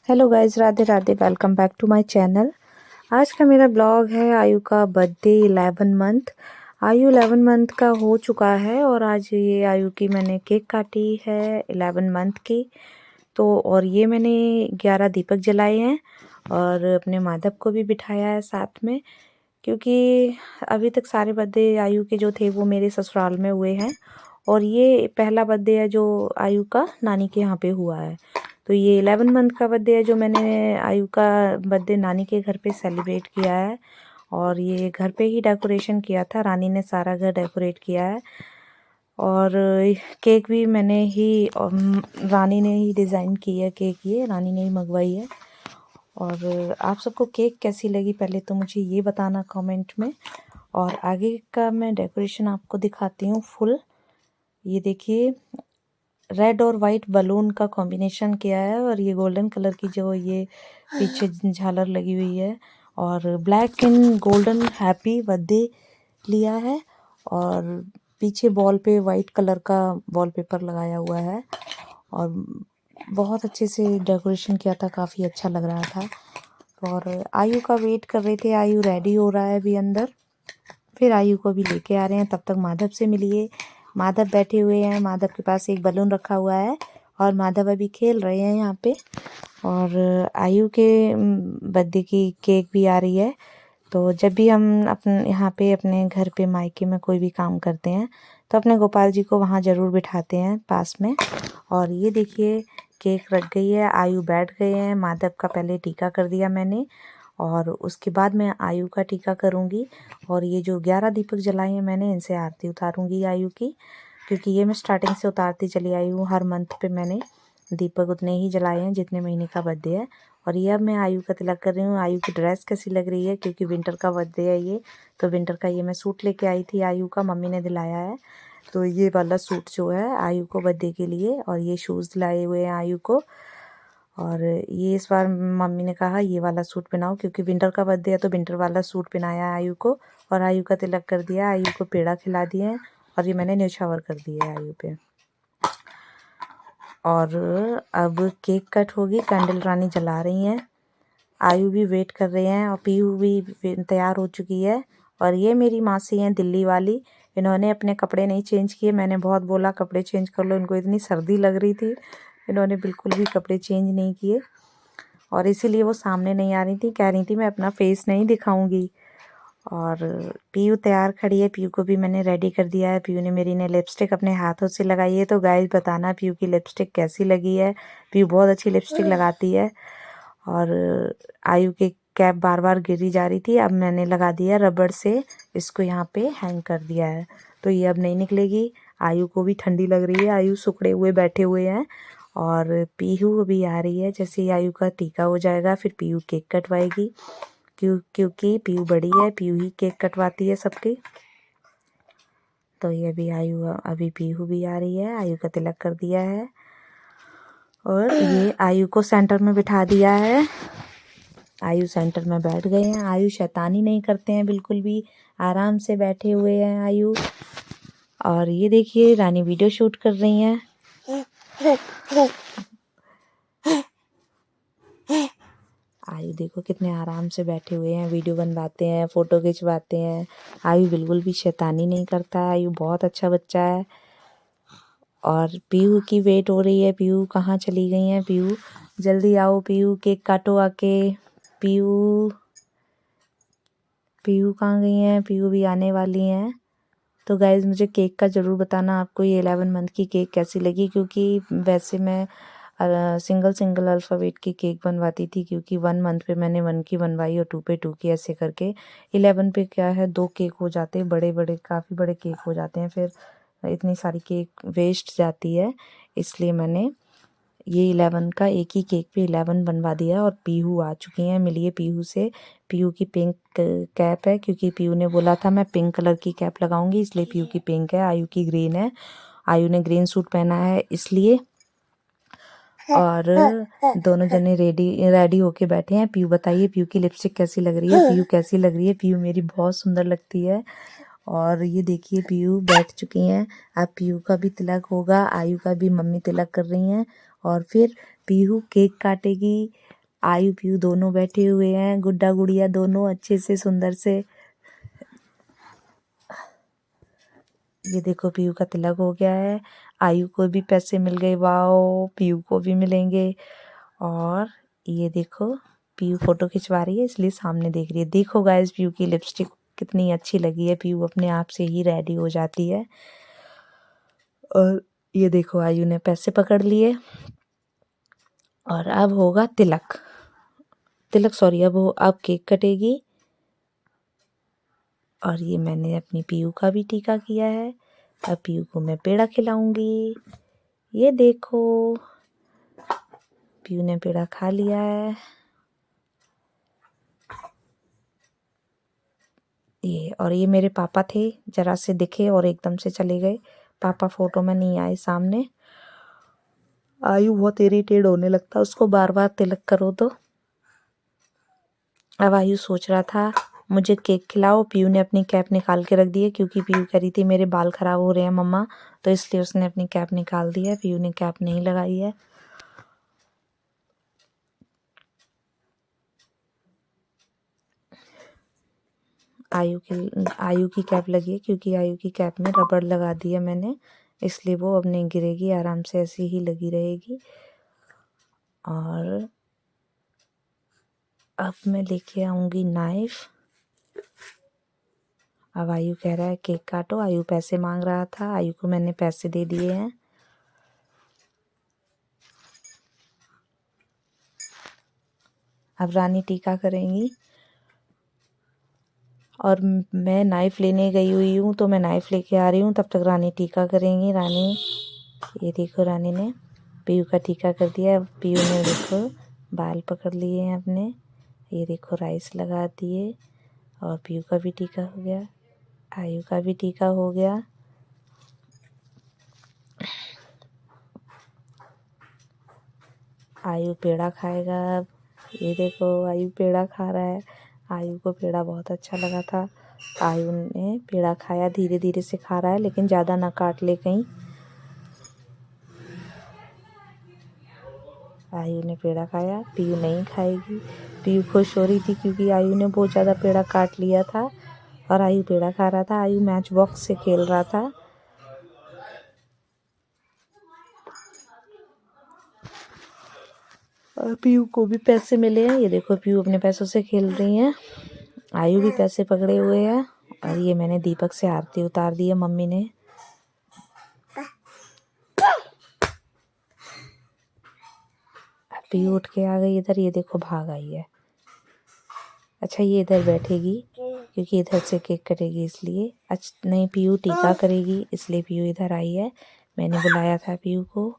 Hello guys, Radhe Radhe. Welcome back to my channel. आज का मेरा ब्लॉग है आयु का बर्थडे 11 मंथ। आयु 11 मंथ का हो चुका है और आज ये आयु की मैंने केक काटी है 11 मंथ की। तो और ये मैंने 11 दीपक जलाए हैं और अपने माधव को भी बिठाया है साथ में, क्योंकि अभी तक सारे बर्थडे आयु के जो थे वो मेरे ससुराल में हुए हैं और ये पहला बर्थडे है जो आयु का नानी के यहाँ पे हुआ है। तो ये 11 मंथ का बर्थडे है जो मैंने आयु का बर्थडे नानी के घर पे सेलिब्रेट किया है। और ये घर पे ही डेकोरेशन किया था, रानी ने सारा घर डेकोरेट किया है। और केक भी मैंने ही रानी ने ही डिज़ाइन की है, केक ये रानी ने ही मंगवाई है। और आप सबको केक कैसी लगी पहले तो मुझे ये बताना कमेंट में। और आगे का मैं डेकोरेशन आपको दिखाती हूँ फुल। ये देखिए, रेड और वाइट बलून का कॉम्बिनेशन किया है और ये गोल्डन कलर की जो ये पीछे झालर लगी हुई है और black and golden happy birthday लिया है। और पीछे वॉल पे वाइट कलर का वॉलपेपर लगाया हुआ है और बहुत अच्छे से डेकोरेशन किया था, काफ़ी अच्छा लग रहा था। और आयु का वेट कर रहे थे, आयु रेडी हो रहा है अभी अंदर, फिर आयु को भी लेके आ रहे हैं। तब तक माधव से मिलिए। माधव बैठे हुए हैं, माधव के पास एक बलून रखा हुआ है और माधव अभी खेल रहे हैं यहाँ पे। और आयु के बर्थडे की केक भी आ रही है। तो जब भी हम अपने यहाँ पे अपने घर पे मायके में कोई भी काम करते हैं तो अपने गोपाल जी को वहाँ ज़रूर बिठाते हैं पास में। और ये देखिए, केक रख गई है, आयु बैठ गए हैं। माधव का पहले टीका कर दिया मैंने और उसके बाद मैं आयु का टीका करूँगी। और ये जो 11 दीपक जलाए हैं मैंने, इनसे आरती उतारूँगी आयु की, क्योंकि ये मैं स्टार्टिंग से उतारती चली आई हूँ। हर मंथ पे मैंने दीपक उतने ही जलाए हैं जितने महीने का बर्थडे है। और ये अब मैं आयु का तिलक कर रही हूँ। आयु की ड्रेस कैसी लग रही है, क्योंकि विंटर का बर्थडे है ये, तो विंटर का ये मैं सूट लेके आई थी आयु का, मम्मी ने दिलाया है। तो ये वाला सूट जो है आयु को बर्थडे के लिए, और ये शूज़ दिलाए हुए हैं आयु को। और ये इस बार मम्मी ने कहा ये वाला सूट पहनाओ, क्योंकि विंटर का बर्थडे है तो विंटर वाला सूट पहनाया है आयु को। और आयु का तिलक कर दिया, आयु को पेड़ा खिला दिए हैं और ये मैंने न्योछावर कर दिए है आयु पे। और अब केक कट होगी, कैंडल रानी जला रही हैं, आयु भी वेट कर रहे हैं और पीयू भी तैयार हो चुकी है। और ये मेरी मासी हैं दिल्ली वाली, इन्होंने अपने कपड़े नहीं चेंज किए। मैंने बहुत बोला कपड़े चेंज कर लो, इनको इतनी सर्दी लग रही थी, इन्होंने बिल्कुल भी कपड़े चेंज नहीं किए और इसीलिए वो सामने नहीं आ रही थी, कह रही थी मैं अपना फेस नहीं दिखाऊंगी। और पीयू तैयार खड़ी है, पीयू को भी मैंने रेडी कर दिया है। पीयू ने मेरी ने लिपस्टिक अपने हाथों से लगाई है, तो गाइस बताना पीयू की लिपस्टिक कैसी लगी है। पीयू बहुत अच्छी लिपस्टिक लगाती है। और आयु के कैप बार बार गिरी जा रही थी, अब मैंने लगा दिया रबड़ से, इसको यहाँ पे हैंग कर दिया है, तो ये अब नहीं निकलेगी। आयु को भी ठंडी लग रही है, आयु सुखड़े हुए बैठे हुए हैं। और पीहू अभी आ रही है, जैसे ही आयु का टीका हो जाएगा फिर पीहू केक कटवाएगी, क्योंकि पीहू बड़ी है, पीहू ही केक कटवाती है सबकी। तो ये अभी आयु, अभी पीहू भी आ रही है, आयु का तिलक कर दिया है और ये आयु को सेंटर में बिठा दिया है। आयु सेंटर में बैठ गए हैं, आयु शैतानी नहीं करते हैं बिल्कुल भी, आराम से बैठे हुए हैं आयु। और ये देखिए, रानी वीडियो शूट कर रही हैं। आयु देखो कितने आराम से बैठे हुए हैं, वीडियो बनवाते हैं, फ़ोटो खिंचवाते हैं। आयु बिल्कुल भी शैतानी नहीं करता है, आयु बहुत अच्छा बच्चा है। और पीहू की वेट हो रही है, पीहू कहाँ चली गई हैं, पीहू जल्दी आओ, पीहू केक काटो आके। पीहू पीहू कहाँ गई हैं, पीहू भी आने वाली हैं। तो गाइज़ मुझे केक का ज़रूर बताना आपको ये 11 मंथ की केक कैसी लगी, क्योंकि वैसे मैं सिंगल अल्फ़ाबेट की केक बनवाती थी, क्योंकि 1 मंथ पे मैंने 1 की बनवाई और 2 पे 2 की, ऐसे करके 11 पे क्या है 2 केक हो जाते हैं, बड़े बड़े काफ़ी बड़े केक हो जाते हैं, फिर इतनी सारी केक वेस्ट जाती है, इसलिए मैंने ये 11 का एक ही केक पे 11 बनवा दिया। और पीहू आ चुकी हैं, मिलिए पीहू से। पीहू की पिंक कैप है, क्योंकि पीहू ने बोला था मैं पिंक कलर की कैप लगाऊंगी, इसलिए पीहू की पिंक है, आयु की ग्रीन है। आयु ने ग्रीन सूट पहना है इसलिए। और दोनों जने रेडी होके बैठे हैं। पीहू बताइए पीहू की लिपस्टिक कैसी लग रही है, पीहू कैसी लग रही है। पीहू मेरी बहुत सुंदर लगती है। और ये देखिए पीहू बैठ चुकी हैं, अब पीहू का भी तिलक होगा, आयु का भी मम्मी तिलक कर रही हैं और फिर पीहू केक काटेगी, आयु पीहू दोनों बैठे हुए हैं, गुड्डा गुड़िया दोनों अच्छे से सुंदर से। ये देखो पीहू का तिलक हो गया है, आयु को भी पैसे मिल गए, वाओ पीहू को भी मिलेंगे। और ये देखो पीहू फोटो खिंचवा रही है इसलिए सामने देख रही है। देखो गाइस पीहू की लिपस्टिक कितनी अच्छी लगी है, पीहू अपने आप से ही रेडी हो जाती है। और ये देखो आयु ने पैसे पकड़ लिए और अब होगा तिलक, सॉरी, अब केक कटेगी। और ये मैंने अपनी पीहू का भी टीका किया है, अब पीहू को मैं पेड़ा खिलाऊंगी। ये देखो पीहू ने पेड़ा खा लिया है। ये मेरे पापा थे, जरा से दिखे और एकदम से चले गए। पापा फोटो में नहीं आए सामने। आयु बहुत इरिटेट होने लगता उसको बार बार तिलक करो तो। अब आयु सोच रहा था मुझे केक खिलाओ, पीयू ने अपनी कैप निकाल के रख दी है क्योंकि पीयू कह रही थी मेरे बाल खराब हो रहे हैं मम्मा, तो इसलिए उसने अपनी कैप निकाल दी है। पीयू ने कैप नहीं लगाई है। आयु की कैप लगी है क्योंकि आयु की कैप में रबड़ लगा दी है मैंने, इसलिए वो अब नहीं गिरेगी, आराम से ऐसी ही लगी रहेगी। और अब मैं लेके आऊंगी नाइफ। अब आयु कह रहा है केक काटो, आयु पैसे मांग रहा था, आयु को मैंने पैसे दे दिए हैं। अब रानी टीका करेंगी और मैं नाइफ लेने गई हुई हूँ, तो मैं नाइफ लेके आ रही हूँ, तब तक रानी टीका करेंगी। रानी, ये देखो रानी ने पीयू का टीका कर दिया। पीयू ने देखो बाल पकड़ लिए हैं अपने, ये देखो राइस लगा दिए और पीयू का भी टीका हो गया, आयु का भी टीका हो गया। आयु पेड़ा खाएगा अब। ये देखो आयु पेड़ा खा रहा है, आयु को पेड़ा बहुत अच्छा लगा था। आयु ने पेड़ा खाया, धीरे धीरे से खा रहा है लेकिन ज़्यादा ना काट ले कहीं। आयु ने पेड़ा खाया, पीयू नहीं खाएगी। पीयू खुश हो रही थी क्योंकि आयु ने बहुत ज़्यादा पेड़ा काट लिया था और आयु पेड़ा खा रहा था। आयु मैच बॉक्स से खेल रहा था। और पीयू को भी पैसे मिले हैं, ये देखो पीयू अपने पैसों से खेल रही हैं, आयु भी पैसे पकड़े हुए है। और ये मैंने दीपक से आरती उतार दी है मम्मी ने। पीयू उठ के आ गई इधर, ये देखो भाग आई है। अच्छा ये इधर बैठेगी क्योंकि इधर से केक कटेगी इसलिए। अच्छा नहीं, पीयू टीका करेगी इसलिए पीयू इधर आई है, मैंने बुलाया था पीयू को।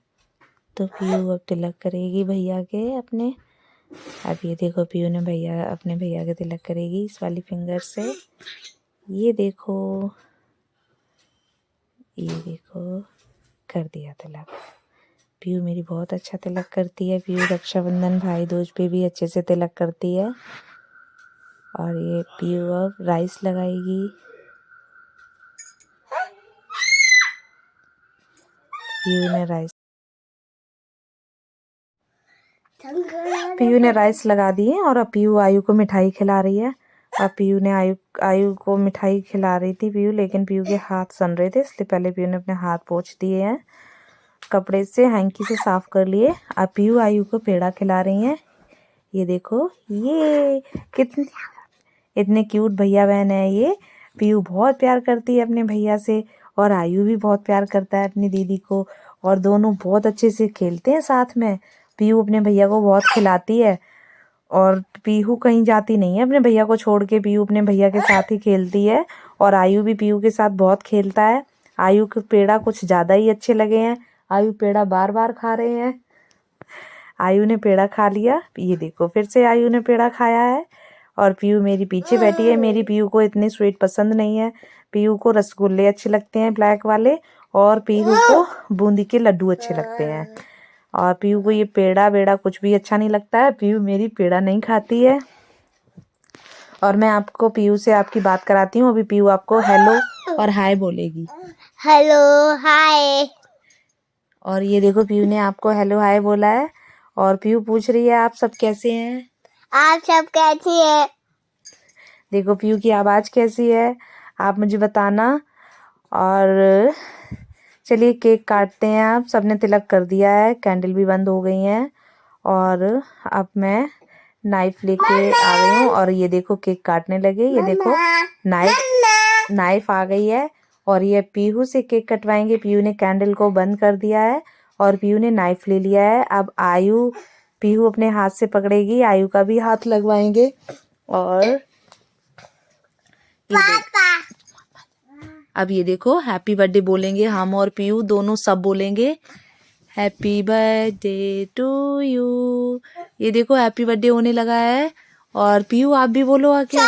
तो पीयू अब तिलक करेगी भैया के अपने। अब ये देखो पीयू ने अपने भैया के तिलक करेगी इस वाली फिंगर से। ये देखो कर दिया तिलक। पीयू मेरी बहुत अच्छा तिलक करती है। पीयू रक्षाबंधन भाई दूज पे भी अच्छे से तिलक करती है। और ये पीयू अब राइस लगाएगी। पीयू ने राइस लगा दिए और अब पीयू आयु को मिठाई खिला रही है। अब पीयू ने आयु को मिठाई खिला रही थी पीयू, लेकिन पीयू के हाथ सन रहे थे इसलिए पहले पीयू ने अपने हाथ पोंछ दिए हैं, कपड़े से हैंकी से साफ कर लिए। अब पीयू आयु को पेड़ा खिला रही हैं। ये देखो ये कितने इतने क्यूट भैया बहन है ये। पीयू बहुत प्यार करती है अपने भैया से और आयु भी बहुत प्यार करता है अपनी दीदी को, और दोनों बहुत अच्छे से खेलते हैं साथ में। पीयू अपने भैया को बहुत खिलाती है और पीहू कहीं जाती नहीं है अपने भैया को छोड़ के, पीयू अपने भैया के साथ ही खेलती है और आयु भी पीयू के साथ बहुत खेलता है। आयु के पेड़ा कुछ ज़्यादा ही अच्छे लगे हैं, आयु पेड़ा बार बार खा रहे हैं। आयु ने पेड़ा खा लिया, ये देखो फिर से आयु ने पेड़ा खाया है और पीयू मेरी पीछे बैठी है। मेरी पीयू को इतने स्वीट पसंद नहीं है, पीयू को रसगुल्ले अच्छे लगते हैं ब्लैक वाले, और पीयू को बूंदी के लड्डू अच्छे लगते हैं। और पीयू को ये पेड़ा वेड़ा कुछ भी अच्छा नहीं लगता है, पीयू मेरी पेड़ा नहीं खाती है। और मैं आपको पीयू से आपकी बात कराती हूँ। अभी पीयू आपको हेलो और हाय बोलेगी। Hello hi. और ये देखो पीयू ने आपको हेलो हाय बोला है और पीयू पूछ रही है आप सब कैसे हैं? आप सब कैसी है? देखो पीयू की आवाज़ कैसी है आप मुझे बताना। और चलिए केक काटते हैं। आप सबने तिलक कर दिया है, कैंडल भी बंद हो गई हैं और अब मैं नाइफ लेके आ गई हूँ और ये देखो केक काटने लगे। ये देखो नाइफ आ गई है और ये पीहू से केक कटवाएंगे। पीहू ने कैंडल को बंद कर दिया है और पीहू ने नाइफ ले लिया है। अब आयु पीहू अपने हाथ से पकड़ेगी, आयु का भी हाथ लगवाएंगे और अब ये देखो हैप्पी बर्थडे बोलेंगे हम और पीयू दोनों सब बोलेंगे हैप्पी बर्थडे टू यू। ये देखो हैप्पी बर्थडे होने लगा है और पीयू आप भी बोलो आके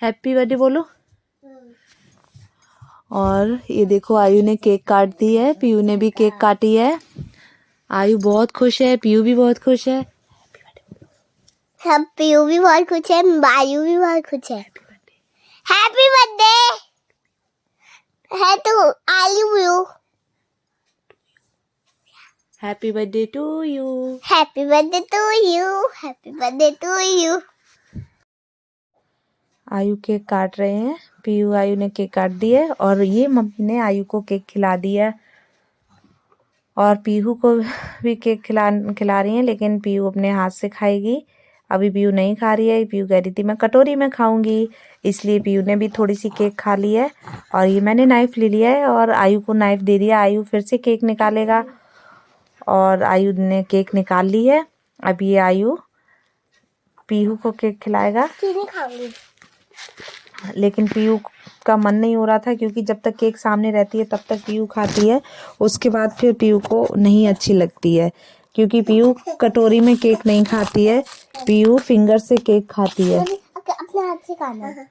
हैप्पी बर्थडे बोलो। और ये देखो आयु ने केक काट दी है, पीयू ने भी केक काटी है। आयु बहुत खुश है, पीयू भी बहुत खुश है। सब पीयू भी बहुत खुश है, आयु भी बहुत खुश है। हैप्पी बर्थडे है तो Ayu. Happy birthday to you. Happy birthday to you. Happy birthday to you. Ayu cake काट रहे हैं, पीयू आयु ने केक काट दी है और ये मम्मी ने आयु को केक खिला दिया और पीहू को भी केक खिला रही हैं, लेकिन पीहू अपने हाथ से खाएगी। अभी पीहू नहीं खा रही है, पीहू कह रही थी मैं कटोरी में खाऊंगी, इसलिए पीहू ने भी थोड़ी सी केक खा ली है। और ये मैंने नाइफ ले लिया है और आयु को नाइफ दे दिया। आयु फिर से केक निकालेगा और आयु ने केक निकाल ली है। अब ये आयु पीहू को केक खिलाएगा, लेकिन पीयू का मन नहीं हो रहा था क्योंकि जब तक केक सामने रहती है तब तक पीयू खाती है, उसके बाद फिर पीयू को नहीं अच्छी लगती है क्योंकि पीयू कटोरी में केक नहीं खाती है, पीयू फिंगर से केक खाती है। अपने हाथ से खाना।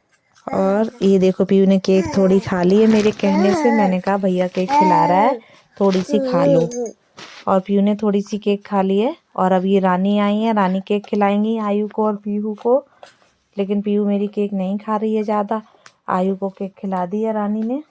और ये देखो पीयू ने केक थोड़ी खा ली है मेरे कहने से, मैंने कहा भैया केक खिला रहा है थोड़ी सी खा लो, और पीयू ने थोड़ी सी केक खा ली है। और अब ये रानी आई है, रानी केक खिलाएंगी आयु को और पीहू को, लेकिन पीहू मेरी केक नहीं खा रही है ज़्यादा। आयु को केक खिला दी है रानी ने।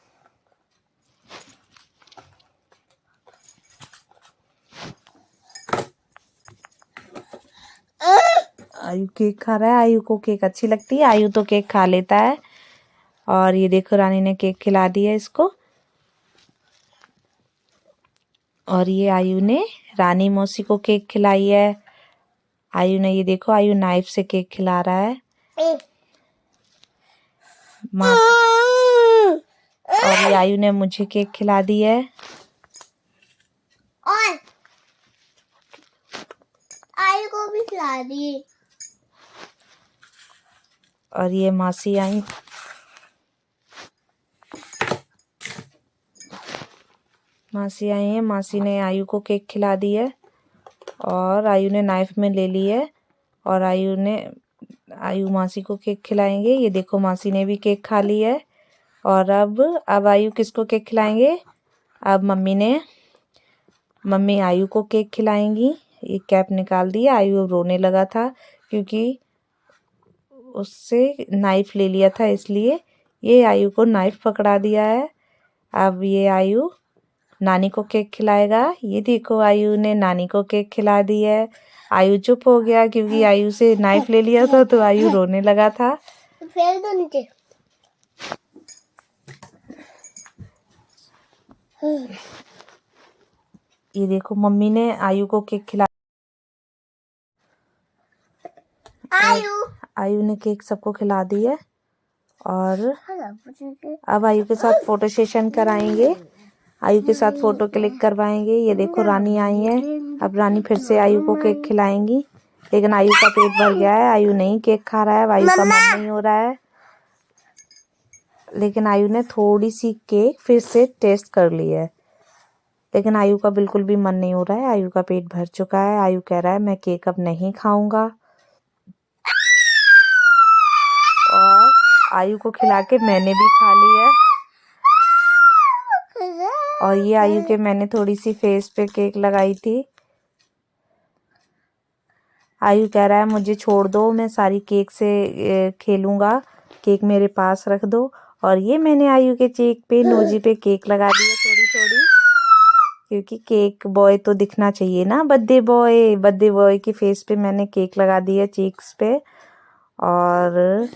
आयु केक खा रहा है, आयु को केक अच्छी लगती है, आयु तो केक खा लेता है। और ये देखो रानी ने केक खिला दी है इसको। और ये आयु ने रानी मौसी को केक खिलाई है। आयु ने ये देखो आयु नाइफ से केक खिला रहा है माँ। और ये आयु ने मुझे केक खिला दी है। और आयु को भी खिला दी। और ये मासी आई, मासी आई है, मासी ने आयु को केक खिला दी है और आयु ने नाइफ में ले ली है और आयु मासी को केक खिलाएंगे। ये देखो मासी ने भी केक खा ली है। और अब आयु किसको केक खिलाएंगे? अब मम्मी आयु को केक खिलाएंगी। ये कैप निकाल दिया, आयु रोने लगा था क्योंकि उससे नाइफ ले लिया था, इसलिए ये आयु को नाइफ पकड़ा दिया है। अब ये आयु नानी को केक खिलाएगा। ये देखो आयु ने नानी को केक खिला दी है। आयु चुप हो गया क्योंकि आयु से नाइफ ले लिया था तो आयु रोने लगा था। फेर दो नीचे। ये देखो मम्मी ने आयु को केक खिला, आयु ने केक सबको खिला दी है। और अब आयु के साथ फोटो सेशन कराएंगे, आयु के साथ फोटो क्लिक करवाएंगे। ये देखो रानी आई है, अब रानी फिर से आयु को केक खिलाएंगी, लेकिन आयु का पेट भर गया है, आयु नहीं केक खा रहा है, आयु का मन नहीं हो रहा है। लेकिन आयु ने थोड़ी सी केक फिर से टेस्ट कर ली है, लेकिन आयु का बिल्कुल भी मन नहीं हो रहा है, आयु का पेट भर चुका है। आयु कह रहा है मैं केक अब नहीं खाऊंगा। और आयु को खिला के मैंने भी खा लिया। और ये आयु के मैंने थोड़ी सी फेस पे केक लगाई थी। आयु कह रहा है मुझे छोड़ दो, मैं सारी केक से खेलूंगा, केक मेरे पास रख दो। और ये मैंने आयु के चेक पे नोजी पे केक लगा दी है थोड़ी थोड़ी। क्योंकि केक बॉय तो दिखना चाहिए ना, बर्थडे बॉय के फेस पे मैंने केक लगा दिया चीक्स पे। और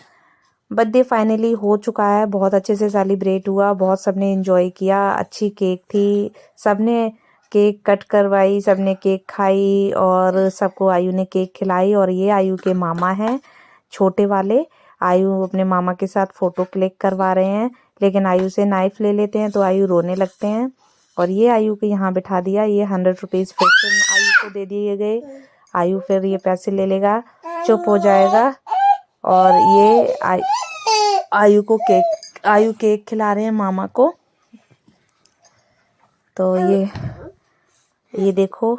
बर्थडे फाइनली हो चुका है, बहुत अच्छे से सेलिब्रेट हुआ, बहुत सबने एंजॉय किया, अच्छी केक थी, सबने केक कट करवाई, सबने केक खाई और सबको आयु ने केक खिलाई। और ये आयु के मामा हैं छोटे वाले। आयु अपने मामा के साथ फ़ोटो क्लिक करवा रहे हैं, लेकिन आयु से नाइफ ले लेते हैं तो आयु रोने लगते हैं। और ये आयु को यहाँ बिठा दिया, ये 100 रुपीज़ फिर से आयु को दे दिए गए। आयु फिर ये पैसे ले लेगा, चुप हो जाएगा। और ये आयु केक खिला रहे हैं मामा को। तो ये देखो,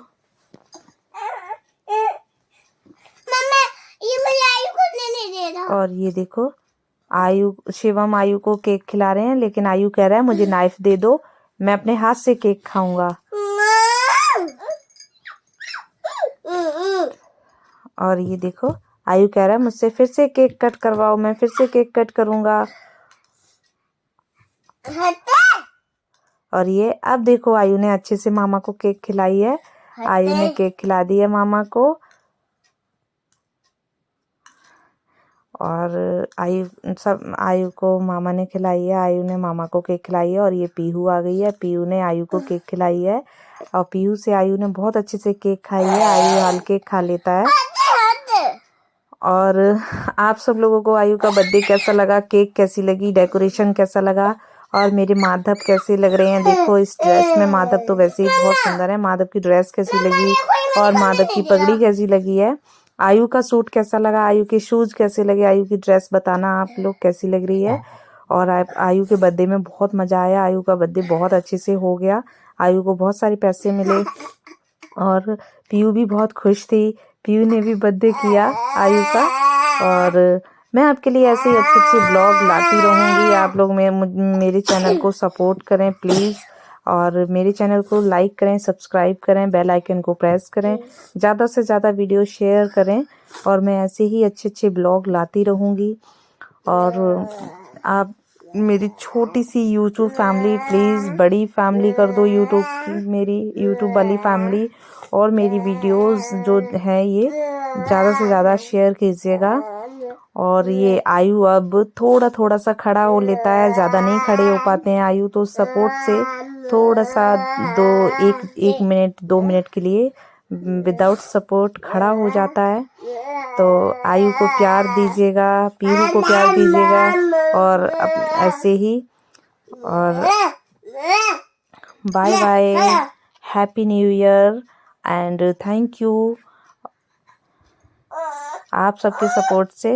मम्मा ये मुझे आयु को नहीं दे रहा। और ये देखो शिवम आयु को केक खिला रहे हैं, लेकिन आयु कह रहा है मुझे नाइफ दे दो, मैं अपने हाथ से केक खाऊंगा। और ये देखो आयु कह रहा है मुझसे फिर से केक कट करवाओ, मैं फिर से केक कट करूंगा। और ये अब देखो आयु ने अच्छे से मामा को केक खिलाई है। आयु ने केक खिला दी है मामा को। और आयु को मामा ने खिलाई है, आयु ने मामा को केक खिलाई है। और ये पीहू आ गई है, पीहू ने आयु को केक खिलाई है। और पीहू से आयु ने बहुत अच्छे से केक खाई है, आयु हाल केक खा लेता है। और आप सब लोगों को आयु का बर्थडे कैसा लगा, केक कैसी लगी, डेकोरेशन कैसा लगा, और मेरे माधव कैसे लग रहे हैं। देखो इस ड्रेस में माधव तो वैसे ही बहुत सुंदर है। माधव की ड्रेस कैसी लगी और माधव की पगड़ी कैसी लगी है। आयु का सूट कैसा लगा, आयु के शूज कैसे लगे, आयु की ड्रेस बताना आप लोग कैसी लग रही है। और आयु के बर्थडे में बहुत मजा आया, आयु का बर्थडे बहुत अच्छे से हो गया, आयु को बहुत सारे पैसे मिले। और पीयू भी बहुत खुश थी, पीयू ने भी बर्थडे किया आयु का। और मैं आपके लिए ऐसे ही अच्छे अच्छे ब्लॉग लाती रहूँगी। आप लोग मेरे चैनल को सपोर्ट करें प्लीज़, और मेरे चैनल को लाइक करें, सब्सक्राइब करें, बेल आइकन को प्रेस करें, ज़्यादा से ज़्यादा वीडियो शेयर करें। और मैं ऐसे ही अच्छे अच्छे ब्लॉग लाती रहूँगी। और आप मेरी छोटी सी यूट्यूब फैमिली प्लीज़ बड़ी फैमिली कर दो, मेरी यूट्यूब वाली फैमिली। और मेरी वीडियोस जो है ये ज़्यादा से ज़्यादा शेयर कीजिएगा। और ये आयु अब थोड़ा थोड़ा सा खड़ा हो लेता है, ज़्यादा नहीं खड़े हो पाते हैं आयु, तो सपोर्ट से थोड़ा सा एक मिनट 2 मिनट के लिए विदाउट सपोर्ट खड़ा हो जाता है। तो आयु को प्यार दीजिएगा, पीहू को प्यार दीजिएगा, और ऐसे ही। और bye bye, happy new year and thank you आप सबके सपोर्ट से।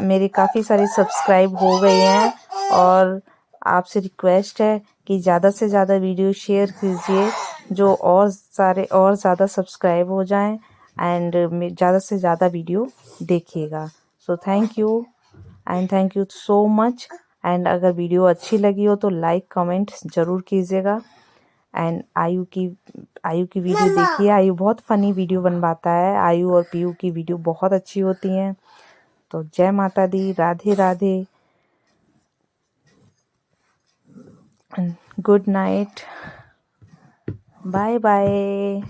मेरे काफ़ी सारे सब्सक्राइब हो गए हैं, और आपसे रिक्वेस्ट है कि ज़्यादा से ज़्यादा वीडियो शेयर कीजिए, जो और ज़्यादा सब्सक्राइब हो जाएं, एंड ज़्यादा से ज़्यादा वीडियो देखिएगा। So thank you so much. And अगर वीडियो अच्छी लगी हो तो लाइक कमेंट ज़रूर कीजिएगा। एंड आयु की वीडियो देखिए, आयु बहुत फ़नी वीडियो बनवाता है, आयु और पीयू की वीडियो बहुत अच्छी होती हैं। तो Jai Mata Di, Radhe Radhe, good night, bye bye.